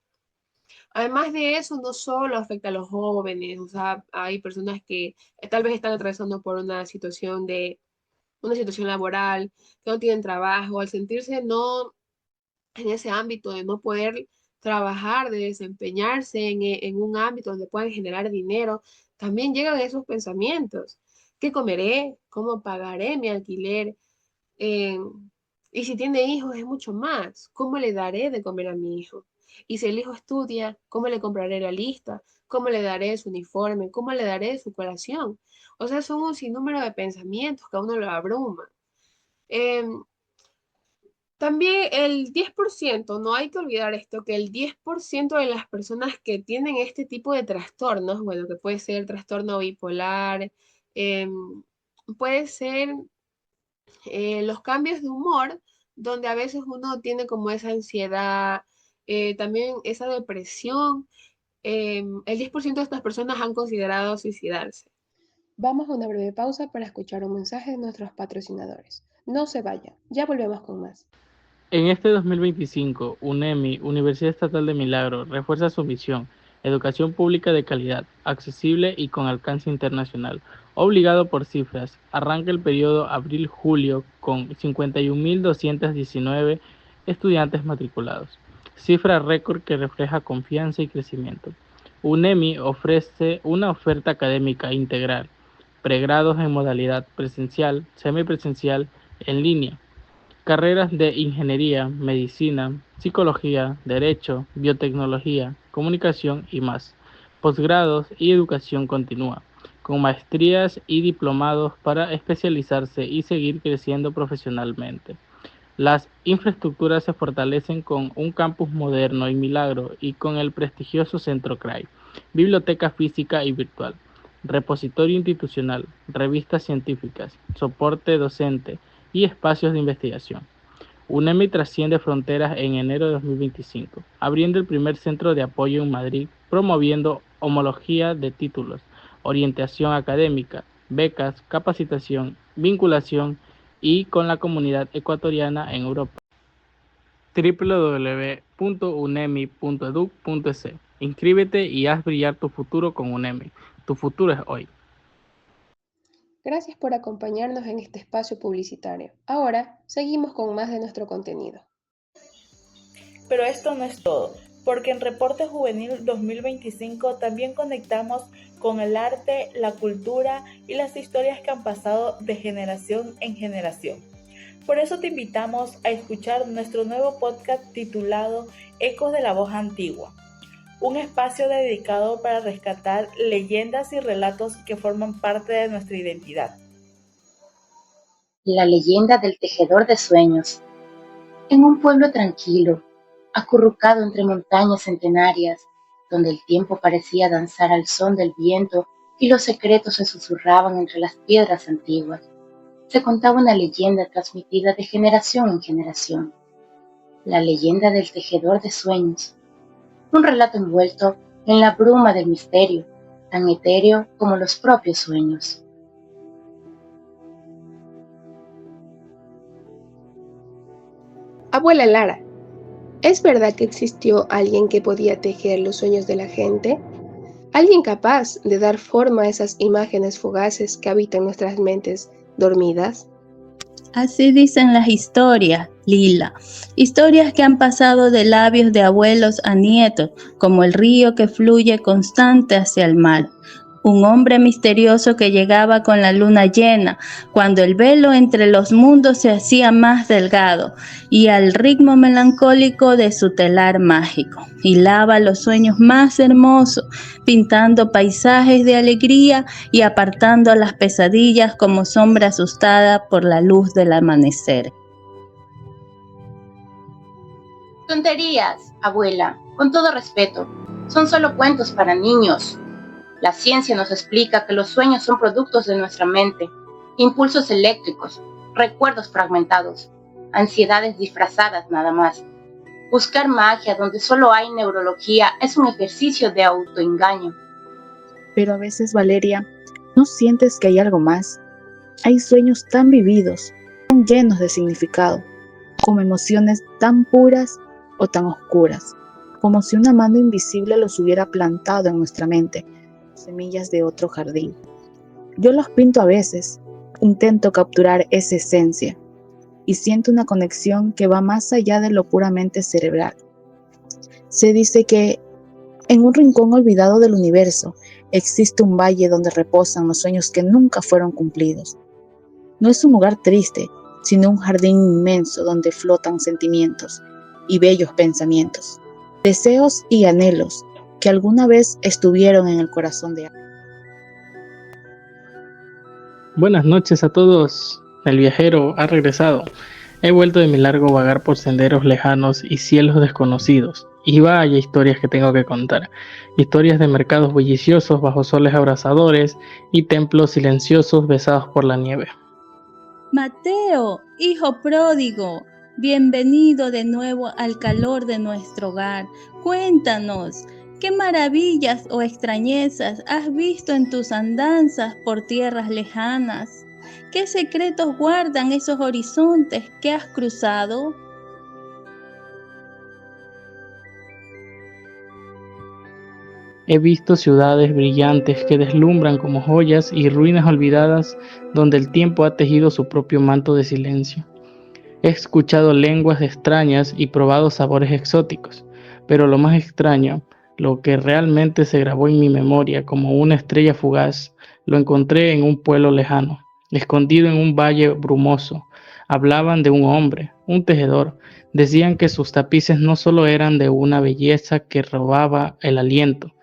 Además de eso, no solo afecta a los jóvenes, o sea, hay personas que tal vez están atravesando por una situación laboral, que no tienen trabajo, al sentirse no en ese ámbito de no poder trabajar, de desempeñarse en un ámbito donde puedan generar dinero, también llegan esos pensamientos. ¿Qué comeré? ¿Cómo pagaré mi alquiler? Eh, y si tiene hijos es mucho más. ¿Cómo le daré de comer a mi hijo? Y si el hijo estudia, ¿cómo le compraré la lista? ¿Cómo le daré su uniforme? ¿Cómo le daré su colación? O sea, son un sinnúmero de pensamientos que a uno lo abruma. Em, También el 10%, no hay que olvidar esto, que el 10% de las personas que tienen este tipo de trastornos, bueno, que puede ser trastorno bipolar, puede ser los cambios de humor, donde a veces uno tiene como esa ansiedad, también esa depresión, el 10% de estas personas han considerado suicidarse. Vamos a una breve pausa para escuchar un mensaje de nuestros patrocinadores. No se vaya, ya volvemos con más. En este 2025, UNEMI, Universidad Estatal de Milagro, refuerza su misión: educación pública de calidad, accesible y con alcance internacional. Obligado por cifras, arranca el periodo abril-julio con 51.219 estudiantes matriculados, cifra récord que refleja confianza y crecimiento. UNEMI ofrece una oferta académica integral, pregrados en modalidad presencial, semipresencial, en línea. Carreras de ingeniería, medicina, psicología, derecho, biotecnología, comunicación y más. Posgrados y educación continua, con maestrías y diplomados para especializarse y seguir creciendo profesionalmente. Las infraestructuras se fortalecen con un campus moderno y Milagro y con el prestigioso Centro CRAI, biblioteca física y virtual, repositorio institucional, revistas científicas, soporte docente y espacios de investigación. UNEMI trasciende fronteras en enero de 2025, abriendo el primer centro de apoyo en Madrid, promoviendo homología de títulos, orientación académica, becas, capacitación, vinculación y con la comunidad ecuatoriana en Europa. www.unemi.edu.es. Inscríbete y haz brillar tu futuro con UNEMI. Tu futuro es hoy. Gracias por acompañarnos en este espacio publicitario. Ahora seguimos con más de nuestro contenido. Pero esto no es todo, porque en Reporte Juvenil 2025 también conectamos con el arte, la cultura y las historias que han pasado de generación en generación. Por eso te invitamos a escuchar nuestro nuevo podcast titulado Ecos de la Voz Antigua, un espacio dedicado para rescatar leyendas y relatos que forman parte de nuestra identidad. La leyenda del tejedor de sueños. En un pueblo tranquilo, acurrucado entre montañas centenarias, donde el tiempo parecía danzar al son del viento y los secretos se susurraban entre las piedras antiguas, se contaba una leyenda transmitida de generación en generación. La leyenda del tejedor de sueños. Un relato envuelto en la bruma del misterio, tan etéreo como los propios sueños. Abuela Lara, ¿es verdad que existió alguien que podía tejer los sueños de la gente? ¿Alguien capaz de dar forma a esas imágenes fugaces que habitan nuestras mentes dormidas? Así dicen las historias, Lila. Historias que han pasado de labios de abuelos a nietos, como el río que fluye constante hacia el mar. Un hombre misterioso que llegaba con la luna llena, cuando el velo entre los mundos se hacía más delgado, y al ritmo melancólico de su telar mágico, hilaba los sueños más hermosos, pintando paisajes de alegría y apartando las pesadillas como sombra asustada por la luz del amanecer. Tonterías, abuela, con todo respeto, son solo cuentos para niños. La ciencia nos explica que los sueños son productos de nuestra mente, impulsos eléctricos, recuerdos fragmentados, ansiedades disfrazadas nada más. Buscar magia donde solo hay neurología es un ejercicio de autoengaño. Pero a veces, Valeria, ¿no sientes que hay algo más? Hay sueños tan vividos, tan llenos de significado, como emociones tan puras o tan oscuras, como si una mano invisible los hubiera plantado en nuestra mente, semillas de otro jardín. Yo los pinto a veces, intento capturar esa esencia y siento una conexión que va más allá de lo puramente cerebral. Se dice que en un rincón olvidado del universo existe un valle donde reposan los sueños que nunca fueron cumplidos. No es un lugar triste, sino un jardín inmenso donde flotan sentimientos y bellos pensamientos, deseos y anhelos que alguna vez estuvieron en el corazón de alguien. Buenas noches a todos. El viajero ha regresado. He vuelto de mi largo vagar por senderos lejanos y cielos desconocidos. Y vaya historias que tengo que contar. Historias de mercados bulliciosos bajo soles abrasadores y templos silenciosos besados por la nieve. Mateo, hijo pródigo, bienvenido de nuevo al calor de nuestro hogar. Cuéntanos, ¿qué maravillas o extrañezas has visto en tus andanzas por tierras lejanas? ¿Qué secretos guardan esos horizontes que has cruzado? He visto ciudades brillantes que deslumbran como joyas y ruinas olvidadas donde el tiempo ha tejido su propio manto de silencio. He escuchado lenguas extrañas y probado sabores exóticos, pero lo más extraño, lo que realmente se grabó en mi memoria como una estrella fugaz, lo encontré en un pueblo lejano, escondido en un valle brumoso. Hablaban de un hombre, un tejedor. Decían que sus tapices no solo eran de una belleza que robaba el aliento,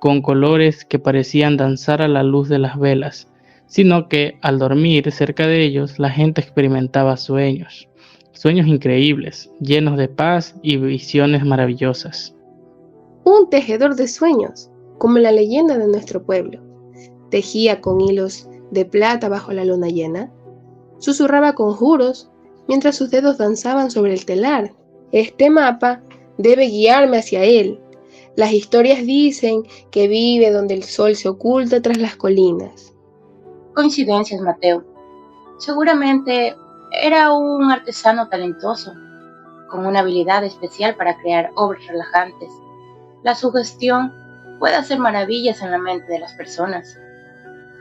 con colores que parecían danzar a la luz de las velas, sino que al dormir cerca de ellos la gente experimentaba sueños Sueños increíbles, llenos de paz y visiones maravillosas. Un tejedor de sueños, como la leyenda de nuestro pueblo. Tejía con hilos de plata bajo la luna llena. Susurraba conjuros mientras sus dedos danzaban sobre el telar. Este mapa debe guiarme hacia él. Las historias dicen que vive donde el sol se oculta tras las colinas. Coincidencias, Mateo. Seguramente era un artesano talentoso, con una habilidad especial para crear obras relajantes. La sugestión puede hacer maravillas en la mente de las personas.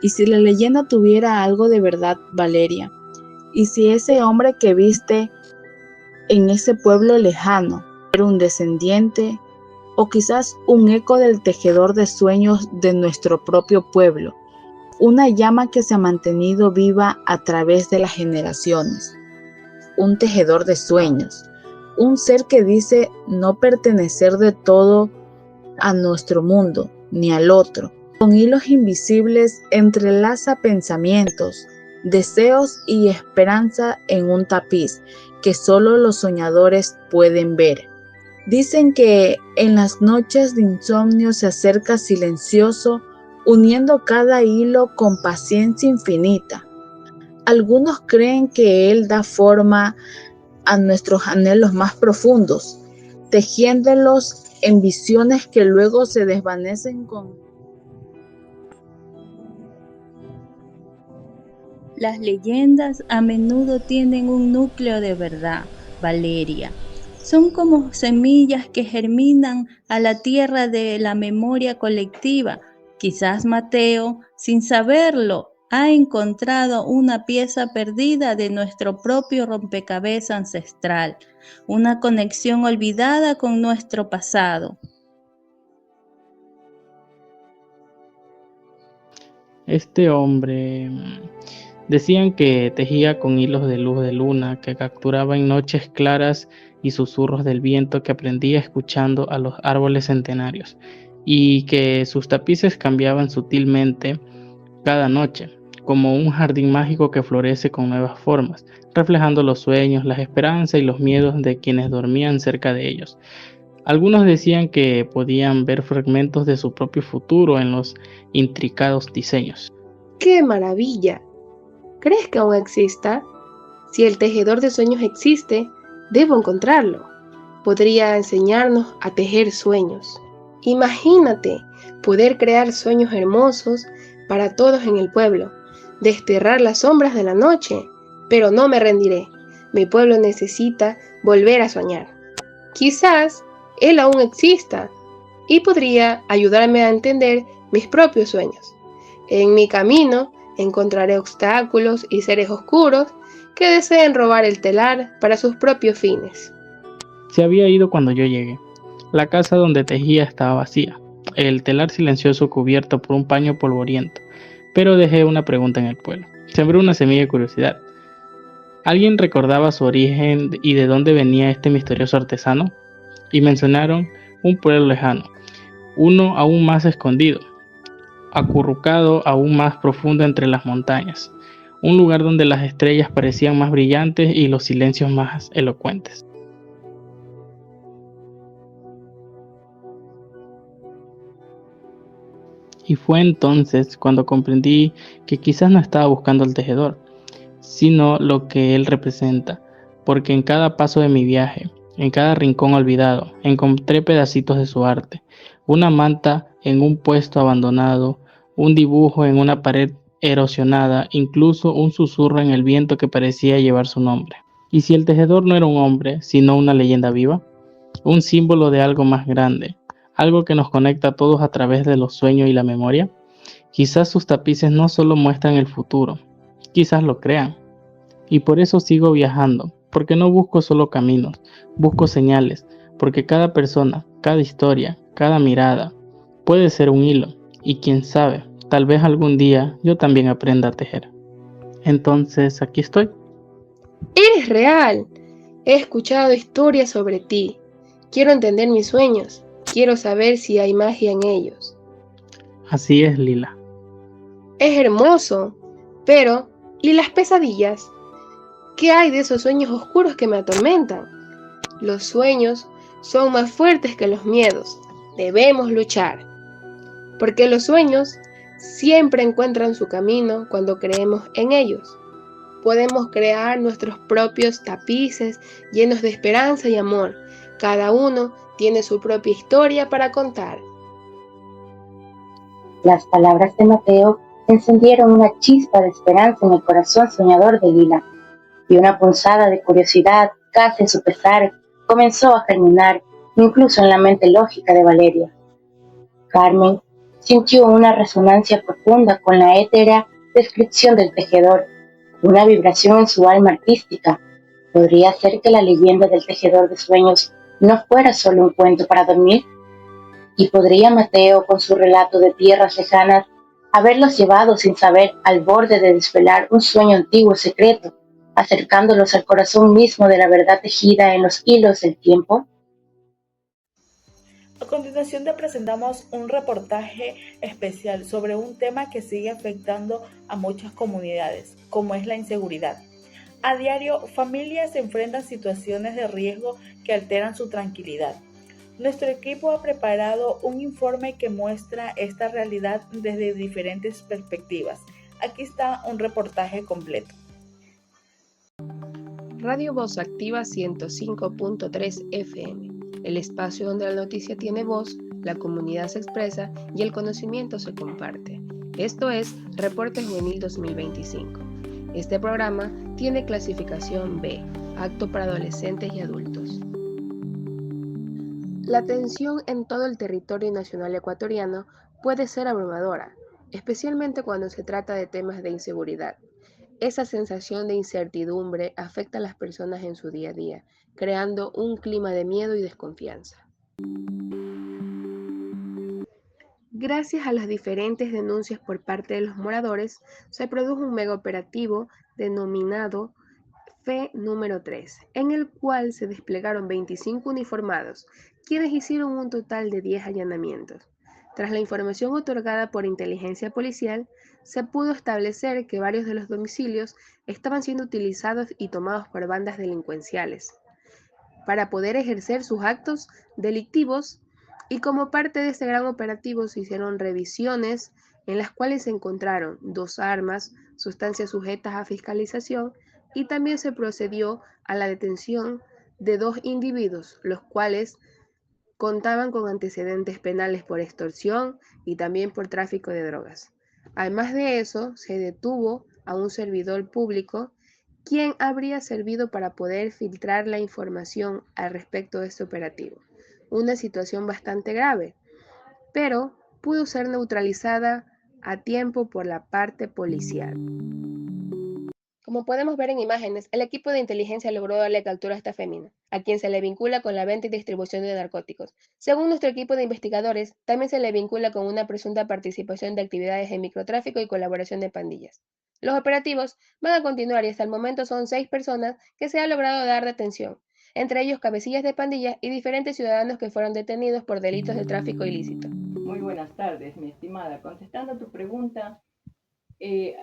Y si la leyenda tuviera algo de verdad, Valeria, y si ese hombre que viste en ese pueblo lejano era un descendiente o quizás un eco del tejedor de sueños de nuestro propio pueblo, una llama que se ha mantenido viva a través de las generaciones, un tejedor de sueños, un ser que dice no pertenecer de todo a nuestro mundo ni al otro. Con hilos invisibles entrelaza pensamientos, deseos y esperanza en un tapiz que solo los soñadores pueden ver. Dicen que en las noches de insomnio se acerca silencioso, uniendo cada hilo con paciencia infinita. Algunos creen que él da forma a nuestros anhelos más profundos, tejiéndolos en visiones que luego se desvanecen con... Las leyendas a menudo tienen un núcleo de verdad, Valeria. Son como semillas que germinan a la tierra de la memoria colectiva. Quizás Mateo, sin saberlo, ha encontrado una pieza perdida de nuestro propio rompecabezas ancestral, una conexión olvidada con nuestro pasado. Este hombre, decían que tejía con hilos de luz de luna, que capturaba en noches claras y susurros del viento que aprendía escuchando a los árboles centenarios, y que sus tapices cambiaban sutilmente cada noche, como un jardín mágico que florece con nuevas formas, reflejando los sueños, las esperanzas y los miedos de quienes dormían cerca de ellos. Algunos decían que podían ver fragmentos de su propio futuro en los intricados diseños. ¡Qué maravilla! ¿Crees que aún exista? Si el tejedor de sueños existe, debo encontrarlo. Podría enseñarnos a tejer sueños. Imagínate poder crear sueños hermosos para todos en el pueblo, desterrar las sombras de la noche, pero no me rendiré. Mi pueblo necesita volver a soñar. Quizás él aún exista y podría ayudarme a entender mis propios sueños. En mi camino encontraré obstáculos y seres oscuros que deseen robar el telar para sus propios fines. Se había ido cuando yo llegué. La casa donde tejía estaba vacía, el telar silencioso cubierto por un paño polvoriento, pero dejé una pregunta en el pueblo. Sembré una semilla de curiosidad. ¿Alguien recordaba su origen y de dónde venía este misterioso artesano? Y mencionaron un pueblo lejano, uno aún más escondido, acurrucado aún más profundo entre las montañas, un lugar donde las estrellas parecían más brillantes y los silencios más elocuentes. Y fue entonces cuando comprendí que quizás no estaba buscando al tejedor, sino lo que él representa, porque en cada paso de mi viaje, en cada rincón olvidado, encontré pedacitos de su arte, una manta en un puesto abandonado, un dibujo en una pared erosionada, incluso un susurro en el viento que parecía llevar su nombre. ¿Y si el tejedor no era un hombre, sino una leyenda viva? Un símbolo de algo más grande, algo que nos conecta a todos a través de los sueños y la memoria. Quizás sus tapices no solo muestran el futuro, quizás lo crean. Y por eso sigo viajando, porque no busco solo caminos, busco señales, porque cada persona, cada historia, cada mirada puede ser un hilo, y quién sabe, tal vez algún día yo también aprenda a tejer. Entonces aquí estoy. ¡Eres real! He escuchado historias sobre ti. Quiero entender mis sueños. Quiero saber si hay magia en ellos. Así es, Lila. Es hermoso, pero ¿y las pesadillas? ¿Qué hay de esos sueños oscuros que me atormentan? Los sueños son más fuertes que los miedos. Debemos luchar. Porque los sueños siempre encuentran su camino cuando creemos en ellos. Podemos crear nuestros propios tapices llenos de esperanza y amor. Cada uno tiene su propia historia para contar. Las palabras de Mateo encendieron una chispa de esperanza en el corazón soñador de Lila, y una punzada de curiosidad, casi a su pesar, comenzó a germinar incluso en la mente lógica de Valeria. Carmen sintió una resonancia profunda con la étera descripción del tejedor, una vibración en su alma artística. ¿Podría ser que la leyenda del tejedor de sueños no fuera solo un cuento para dormir? ¿Y podría Mateo, con su relato de tierras lejanas, haberlos llevado sin saber al borde de desvelar un sueño antiguo secreto, acercándolos al corazón mismo de la verdad tejida en los hilos del tiempo? A continuación te presentamos un reportaje especial sobre un tema que sigue afectando a muchas comunidades, como es la inseguridad. A diario, familias enfrentan situaciones de riesgo que alteran su tranquilidad. Nuestro equipo ha preparado un informe que muestra esta realidad desde diferentes perspectivas. Aquí está un reportaje completo. Radio Voz Activa 105.3 FM, el espacio donde la noticia tiene voz, la comunidad se expresa y el conocimiento se comparte. Esto es Reporte Juvenil 2025. Este programa tiene clasificación B, apto para adolescentes y adultos. La tensión en todo el territorio nacional ecuatoriano puede ser abrumadora, especialmente cuando se trata de temas de inseguridad. Esa sensación de incertidumbre afecta a las personas en su día a día, creando un clima de miedo y desconfianza. Gracias a las diferentes denuncias por parte de los moradores, se produjo un mega operativo denominado FE número 3, en el cual se desplegaron 25 uniformados, quienes hicieron un total de 10 allanamientos. Tras la información otorgada por inteligencia policial, se pudo establecer que varios de los domicilios estaban siendo utilizados y tomados por bandas delincuenciales para poder ejercer sus actos delictivos, y como parte de este gran operativo se hicieron revisiones en las cuales se encontraron 2 armas, sustancias sujetas a fiscalización, y también se procedió a la detención de 2 individuos, los cuales contaban con antecedentes penales por extorsión y también por tráfico de drogas. Además de eso, se detuvo a un servidor público quien habría servido para poder filtrar la información al respecto de este operativo. Una situación bastante grave, pero pudo ser neutralizada a tiempo por la parte policial. Como podemos ver en imágenes, el equipo de inteligencia logró darle captura a esta fémina, a quien se le vincula con la venta y distribución de narcóticos. Según nuestro equipo de investigadores, también se le vincula con una presunta participación de actividades en microtráfico y colaboración de pandillas. Los operativos van a continuar y hasta el momento son 6 personas que se ha logrado dar detención, entre ellos cabecillas de pandillas y diferentes ciudadanos que fueron detenidos por delitos de tráfico ilícito. Muy buenas tardes, mi estimada. Contestando a tu pregunta,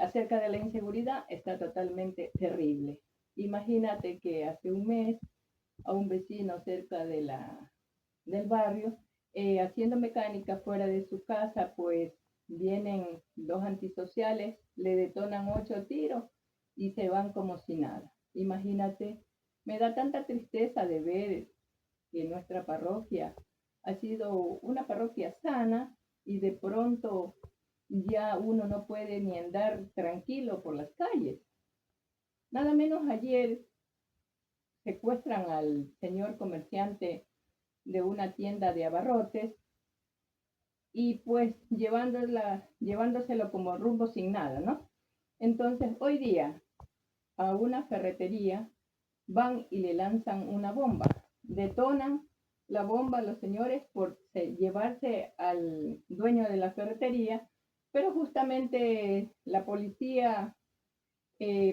acerca de la inseguridad, está totalmente terrible. Imagínate que hace un mes a un vecino cerca del barrio, haciendo mecánica fuera de su casa, pues vienen 2 antisociales, le detonan 8 tiros y se van como si nada. Imagínate, me da tanta tristeza de ver que nuestra parroquia ha sido una parroquia sana y de pronto ya uno no puede ni andar tranquilo por las calles. Nada menos ayer secuestran al señor comerciante de una tienda de abarrotes y pues llevándoselo como rumbo sin nada, ¿no? Entonces hoy día a una ferretería van y le lanzan una bomba, detonan la bomba a los señores por llevarse al dueño de la ferretería, pero justamente la policía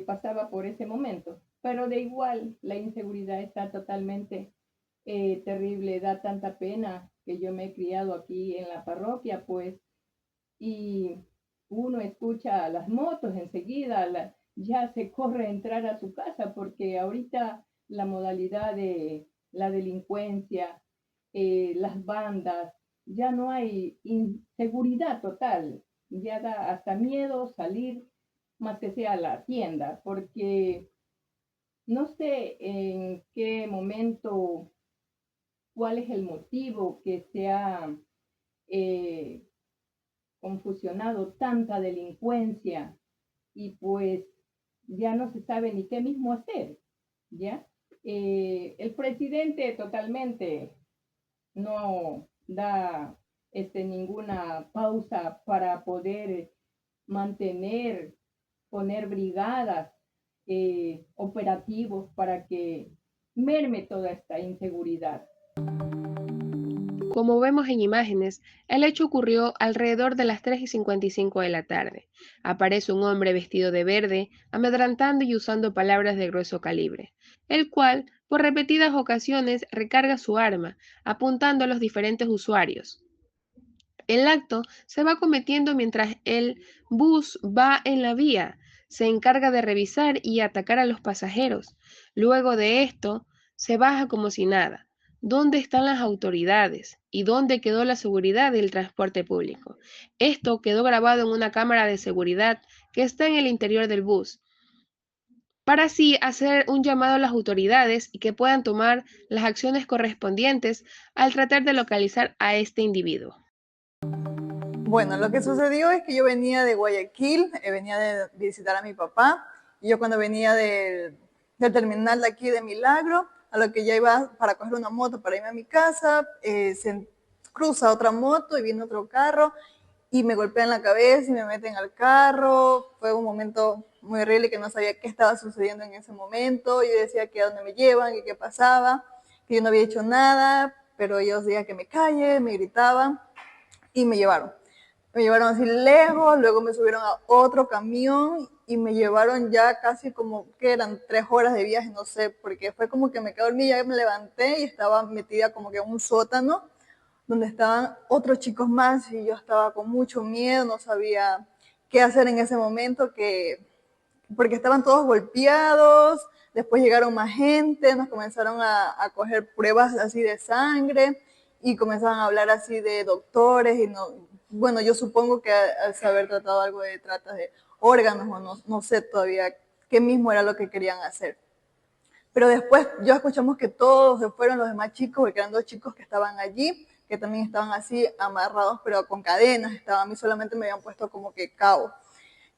pasaba por ese momento. Pero de igual, la inseguridad está totalmente terrible, da tanta pena que yo me he criado aquí en la parroquia, pues, y uno escucha las motos enseguida, ya se corre a entrar a su casa, porque ahorita la modalidad de la delincuencia, las bandas, ya no hay inseguridad total, ya da hasta miedo salir más que sea a la tienda, porque no sé en qué momento, cuál es el motivo que se ha eh, confusionado tanta delincuencia y pues ya no se sabe ni qué mismo hacer, ¿ya? El presidente totalmente no da ninguna pausa para poder mantener, poner brigadas, operativos para que merme toda esta inseguridad. Como vemos en imágenes, el hecho ocurrió alrededor de las 3:55 de la tarde. Aparece un hombre vestido de verde, amedrantando y usando palabras de grueso calibre, el cual, por repetidas ocasiones, recarga su arma, apuntando a los diferentes usuarios. El acto se va cometiendo mientras el bus va en la vía. Se encarga de revisar y atacar a los pasajeros. Luego de esto, se baja como si nada. ¿Dónde están las autoridades? ¿Y dónde quedó la seguridad del transporte público? Esto quedó grabado en una cámara de seguridad que está en el interior del bus, para así hacer un llamado a las autoridades y que puedan tomar las acciones correspondientes al tratar de localizar a este individuo. Bueno, lo que sucedió es que yo venía de Guayaquil, venía de visitar a mi papá, y yo cuando venía del terminal de aquí de Milagro, a lo que ya iba para coger una moto para irme a mi casa, se cruza otra moto y viene otro carro y me golpean la cabeza y me meten al carro. Fue un momento muy horrible que no sabía qué estaba sucediendo en ese momento. Yo decía que a dónde me llevan, que qué pasaba, que yo no había hecho nada, pero ellos decían que me calle, me gritaban y me llevaron. Me llevaron así lejos, luego me subieron a otro camión y me llevaron ya casi como que eran 3 horas de viaje, no sé, porque fue como que me quedé dormida, ya me levanté y estaba metida como que en un sótano donde estaban otros chicos más y yo estaba con mucho miedo, no sabía qué hacer en ese momento, porque estaban todos golpeados, después llegaron más gente, nos comenzaron a coger pruebas así de sangre y comenzaban a hablar así de doctores y no. Bueno, yo supongo que al saber tratado algo de trata de órganos, o no sé todavía qué mismo era lo que querían hacer. Pero después yo escuchamos que todos se fueron, los demás chicos, porque eran 2 chicos que estaban allí, que también estaban así amarrados, pero con cadenas, a mí solamente me habían puesto como que cabo.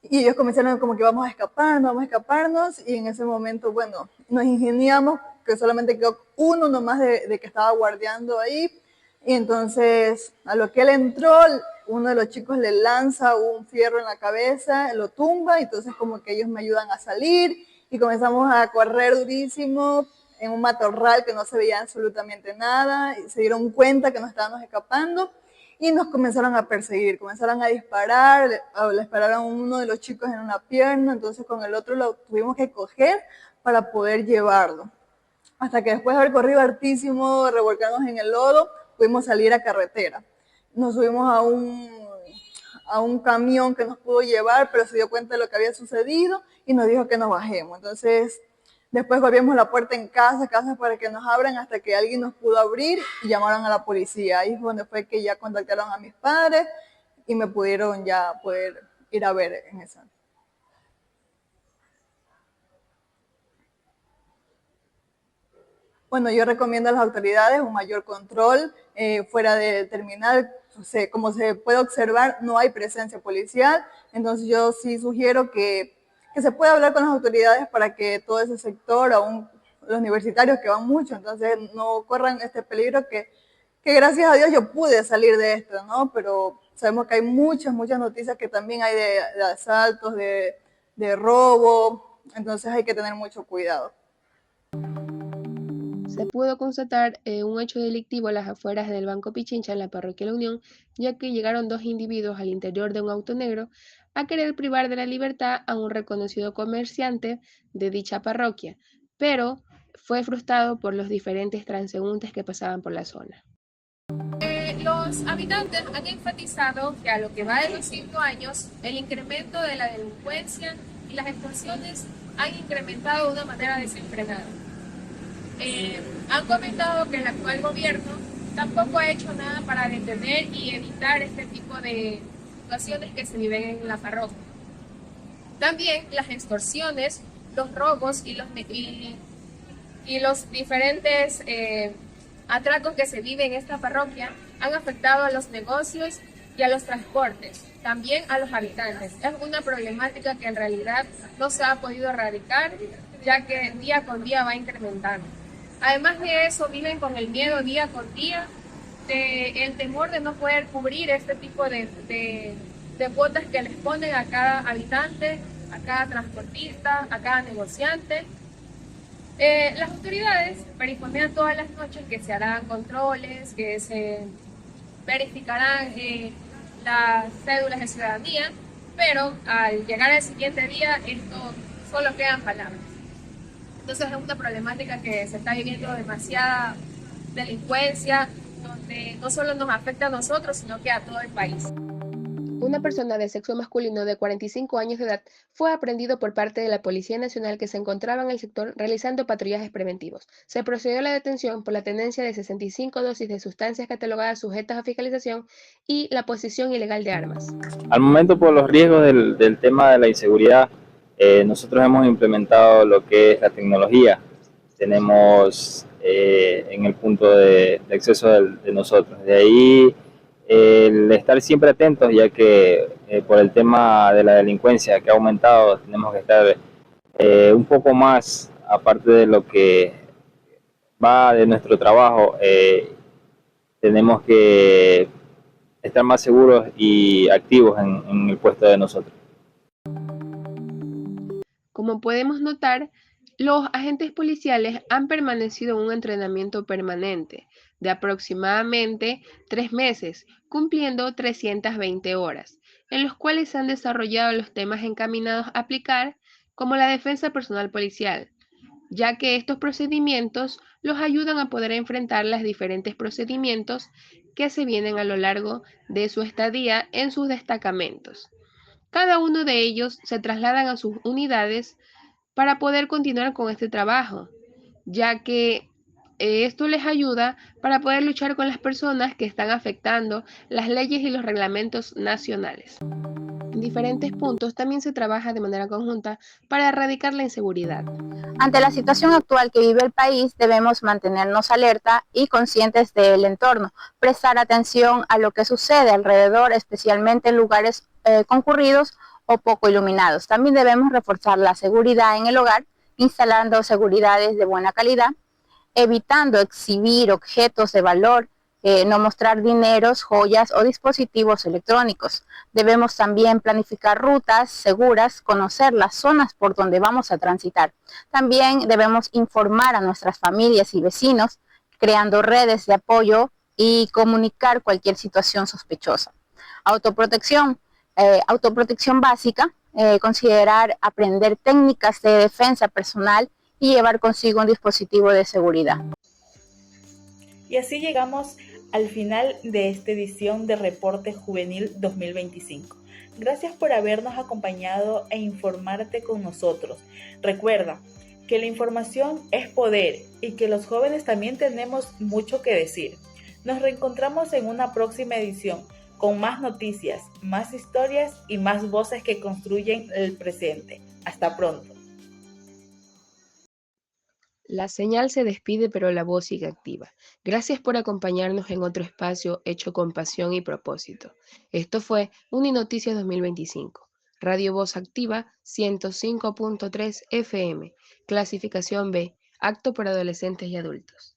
Y ellos comenzaron como que vamos a escaparnos, y en ese momento, bueno, nos ingeniamos que solamente quedó uno nomás de que estaba guardiando ahí, y entonces a lo que él entró, uno de los chicos le lanza un fierro en la cabeza, lo tumba, y entonces como que ellos me ayudan a salir, y comenzamos a correr durísimo en un matorral que no se veía absolutamente nada, y se dieron cuenta que nos estábamos escapando, y nos comenzaron a perseguir, comenzaron a disparar, le dispararon a uno de los chicos en una pierna, entonces con el otro lo tuvimos que coger para poder llevarlo. Hasta que después de haber corrido hartísimo, revolcarnos en el lodo, pudimos salir a carretera. Nos subimos a un camión que nos pudo llevar, pero se dio cuenta de lo que había sucedido y nos dijo que nos bajemos. Entonces, después golpeamos la puerta en casa para que nos abran hasta que alguien nos pudo abrir y llamaron a la policía. Ahí fue donde fue que ya contactaron a mis padres y me pudieron ya poder ir a ver en esa. Bueno, yo recomiendo a las autoridades un mayor control fuera del terminal. Como se puede observar, no hay presencia policial, entonces yo sí sugiero que se pueda hablar con las autoridades para que todo ese sector, aún los universitarios que van mucho, entonces no corran este peligro que gracias a Dios yo pude salir de esto, ¿no? Pero sabemos que hay muchas noticias que también hay de asaltos, de robo, entonces hay que tener mucho cuidado. Se pudo constatar un hecho delictivo a las afueras del Banco Pichincha en la parroquia La Unión, ya que llegaron 2 individuos al interior de un auto negro a querer privar de la libertad a un reconocido comerciante de dicha parroquia, pero fue frustrado por los diferentes transeúntes que pasaban por la zona. Los habitantes han enfatizado que a lo que va de los 5 años, el incremento de la delincuencia y las extorsiones han incrementado de una manera desenfrenada. Han comentado que el actual gobierno tampoco ha hecho nada para detener y evitar este tipo de situaciones que se viven en la parroquia. También las extorsiones, los robos y los diferentes atracos que se viven en esta parroquia han afectado a los negocios y a los transportes, también a los habitantes. Es una problemática que en realidad no se ha podido erradicar, ya que día con día va incrementando. Además de eso, viven con el miedo día con día, el temor de no poder cubrir este tipo de cuotas que les ponen a cada habitante, a cada transportista, a cada negociante. Las autoridades verifican todas las noches que se harán controles, que se verificarán las cédulas de ciudadanía, pero al llegar al siguiente día esto solo quedan palabras. Entonces es una problemática que se está viviendo demasiada delincuencia, donde no solo nos afecta a nosotros, sino que a todo el país. Una persona de sexo masculino de 45 años de edad fue aprehendido por parte de la Policía Nacional que se encontraba en el sector realizando patrullajes preventivos. Se procedió a la detención por la tenencia de 65 dosis de sustancias catalogadas sujetas a fiscalización y la posesión ilegal de armas. Al momento, por los riesgos del tema de la inseguridad, nosotros hemos implementado lo que es la tecnología. Tenemos en el punto de acceso de nosotros. De ahí el estar siempre atentos, ya que por el tema de la delincuencia que ha aumentado, tenemos que estar un poco más, aparte de lo que va de nuestro trabajo, tenemos que estar más seguros y activos en el puesto de nosotros. Como podemos notar, los agentes policiales han permanecido en un entrenamiento permanente de aproximadamente 3 meses, cumpliendo 320 horas, en los cuales se han desarrollado los temas encaminados a aplicar, como la defensa personal policial, ya que estos procedimientos los ayudan a poder enfrentar los diferentes procedimientos que se vienen a lo largo de su estadía en sus destacamentos. Cada uno de ellos se trasladan a sus unidades para poder continuar con este trabajo, ya que esto les ayuda para poder luchar con las personas que están afectando las leyes y los reglamentos nacionales. En diferentes puntos también se trabaja de manera conjunta para erradicar la inseguridad. Ante la situación actual que vive el país, debemos mantenernos alerta y conscientes del entorno, prestar atención a lo que sucede alrededor, especialmente en lugares concurridos o poco iluminados. También debemos reforzar la seguridad en el hogar, instalando seguridades de buena calidad, evitando exhibir objetos de valor, no mostrar dineros, joyas o dispositivos electrónicos. Debemos también planificar rutas seguras, conocer las zonas por donde vamos a transitar. También debemos informar a nuestras familias y vecinos, creando redes de apoyo y comunicar cualquier situación sospechosa. Autoprotección básica, considerar aprender técnicas de defensa personal y llevar consigo un dispositivo de seguridad. Y así llegamos al final de esta edición de Reporte Juvenil 2025. Gracias por habernos acompañado e informarte con nosotros. Recuerda que la información es poder y que los jóvenes también tenemos mucho que decir. Nos reencontramos en una próxima edición con más noticias, más historias y más voces que construyen el presente. Hasta pronto. La señal se despide, pero la voz sigue activa. Gracias por acompañarnos en otro espacio hecho con pasión y propósito. Esto fue Uninoticias 2025. Radio Voz Activa 105.3 FM. Clasificación B. Apto para adolescentes y adultos.